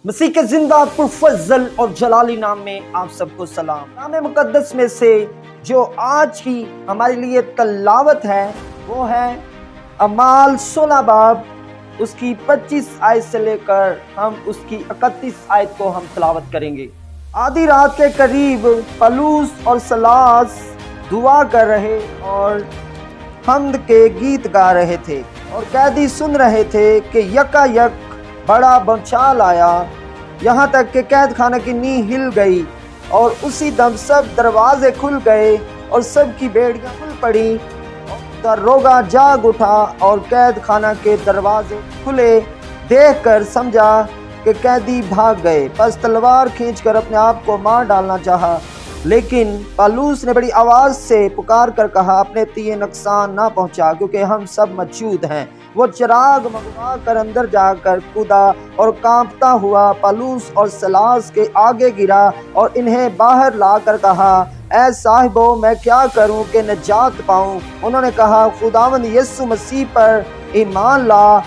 मसीह के जिंदा पुरफज़ल और जलाली नाम में आप सबको सलाम। नाम मुकद्दस में से जो आज की हमारे लिए तलावत है वो है अमाल 16 बाब उसकी 25 आयत से लेकर हम उसकी 31 आयत को हम तलावत करेंगे। आधी रात के करीब पलूस और सलास दुआ कर रहे और हम्द के गीत गा रहे थे और कैदी सुन रहे थे कि यकायक बड़ा भूचाल आया, यहाँ तक कि कैद खाने की नींव हिल गई और उसी दम सब दरवाजे खुल गए और सब की बेड़ियां खुल पड़ी। दरोगा जाग उठा और कैद खाना के दरवाजे खुले देखकर समझा कि कैदी भाग गए। बस तलवार खींचकर अपने आप को मार डालना चाहा, लेकिन पलूस ने बड़ी आवाज़ से पुकार कर कहा, अपने तीर नुकसान ना पहुंचा क्योंकि हम सब मौजूद हैं। वो चिराग मंगवा कर अंदर जाकर कूदा और कांपता हुआ पलूस और सलास के आगे गिरा और इन्हें बाहर लाकर कहा, ऐ साहिबो मैं क्या करूं कि नजात पाऊं। उन्होंने कहा, खुदावंद यीशु मसीह पर ईमान ला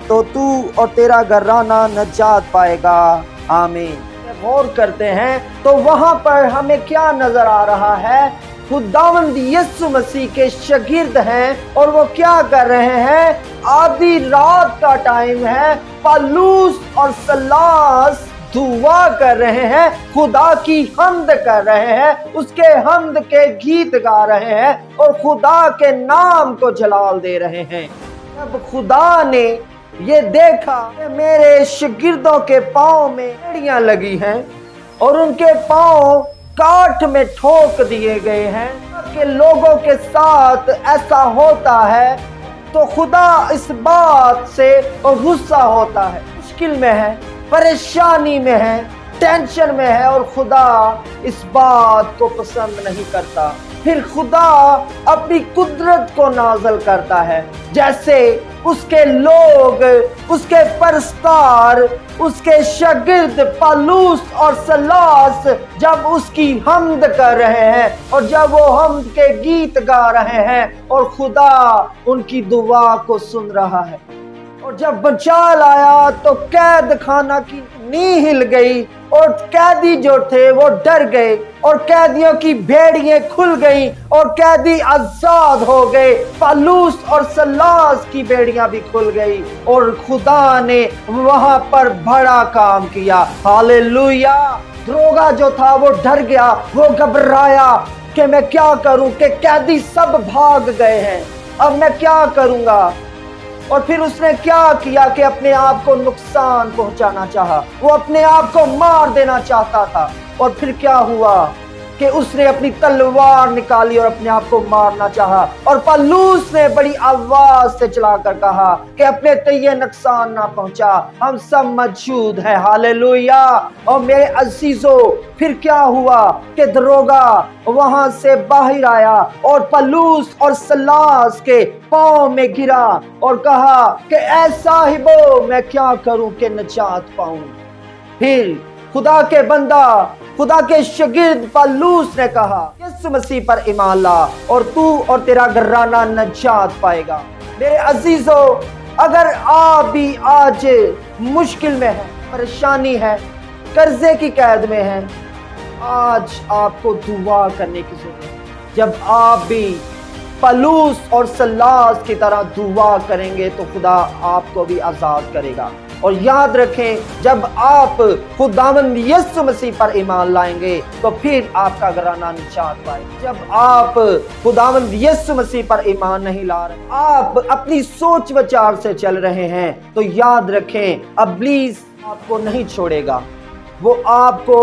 तो तू और तेरा घराना नजात पाएगा। आमीन। गौर करते हैं तो वहां पर हमें क्या नजर आ रहा है? खुदावंद यीशु मसीह के शागिर्द हैं और वो क्या कर रहे हैं? आधी रात का टाइम है, पलूस और सलास दुआ कर रहे हैं, खुदा की हम्द कर रहे हैं, उसके हम्द के गीत गा रहे हैं और खुदा के नाम को जलाल दे रहे हैं। जब खुदा ने ये देखा कि मेरे शागिर्दों के पाँव में बेड़ियां लगी हैं और उनके पाँव काठ में ठोक दिए गए हैं कि लोगों के साथ ऐसा होता है, तो खुदा इस बात से गुस्सा होता है। मुश्किल में है, परेशानी में है, टेंशन में है और खुदा इस बात को पसंद नहीं करता। फिर खुदा अपनी कुदरत को नाज़िल करता है, जैसे उसके लोग, उसके परस्तार, उसके शागिर्द पलूस और सलास जब उसकी हम्द कर रहे हैं और जब वो हम्द के गीत गा रहे हैं और खुदा उनकी दुआ को सुन रहा है। और जब भूचाल आया तो कैद खाना की नींव हिल गई और कैदी जो थे वो डर गए और कैदियों की भेड़ियां खुल गई और कैदी आजाद हो गए। पलूस और सलास की बेड़ियां भी खुल गई और खुदा ने वहां पर बड़ा काम किया। हालेलुया। दरोगा जो था वो डर गया, वो घबराया कि मैं क्या करूं कि कैदी सब भाग गए हैं, अब मैं क्या करूंगा। और फिर उसने क्या किया कि अपने आप को नुकसान पहुंचाना चाहा, वो अपने आप को मार देना चाहता था। और फिर क्या हुआ कि उसने अपनी तलवार निकाली और अपने आप को मारना चाहा और पलूस ने बड़ी आवाज से चलाकर कहा कि अपने तय नुकसान ना पहुंचा, हम सब मौजूद हैं। हालेलुया। और मेरे अजीजों, फिर क्या हुआ कि दरोगा वहां से बाहर आया और पलूस और सलास के पांव में गिरा और कहा कि ऐ साहिबो मैं क्या करूं कि नजात पाऊं। फिर खुदा के बंदा, खुदा के शागिर्द पलूस ने कहा, यीशु मसीह पर ईमान ला और तू और तेरा घराना नजात पाएगा। मेरे अजीजों, अगर आप भी आज मुश्किल में हैं, परेशानी है, कर्जे की कैद में हैं, आज आपको दुआ करने की जरूरत है। जब आप भी पलूस और सलास की तरह दुआ करेंगे तो खुदा आपको भी आजाद करेगा। और याद रखें, जब आप खुदावंद यीशु मसीह पर ईमान लाएंगे तो फिर आपका घराना निजात पाएगा। जब आप खुदावंद यीशु मसीह पर ईमान नहीं ला रहे, आप अपनी सोच विचार से चल रहे हैं, तो याद रखें इब्लीस आपको नहीं छोड़ेगा, वो आपको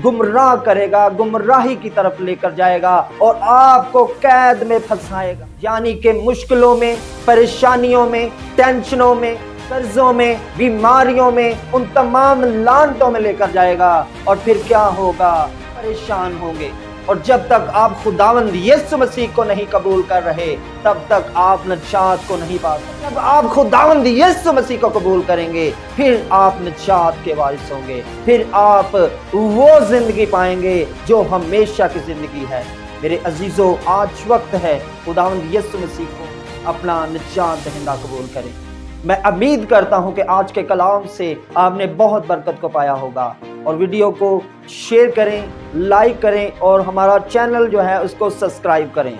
गुमराह करेगा, गुमराही की तरफ लेकर जाएगा और आपको कैद में फंसाएगा, यानी कि मुश्किलों में, परेशानियों में, टेंशनों में, कर्जों में, बीमारियों में, उन तमाम लानतों में लेकर जाएगा। और फिर क्या होगा? परेशान होंगे। और जब तक आप खुदावंद यीशु मसीह को नहीं कबूल कर रहे, तब तक आप निजात को नहीं पा सकते। जब आप खुदावंद यीशु मसीह को कबूल करेंगे, फिर आप निजात के वारिस होंगे, फिर आप वो जिंदगी पाएंगे जो हमेशा की जिंदगी है। मेरे अजीजों, आज वक्त है खुदावंद यीशु मसीह को अपना निजात दहिंदा कबूल करें। میں امید کرتا ہوں کہ آج کے کلام سے آپ نے بہت برکت کو پایا ہوگا، اور ویڈیو کو شیئر کریں، لائک کریں اور ہمارا چینل جو ہے اس کو سبسکرائب کریں۔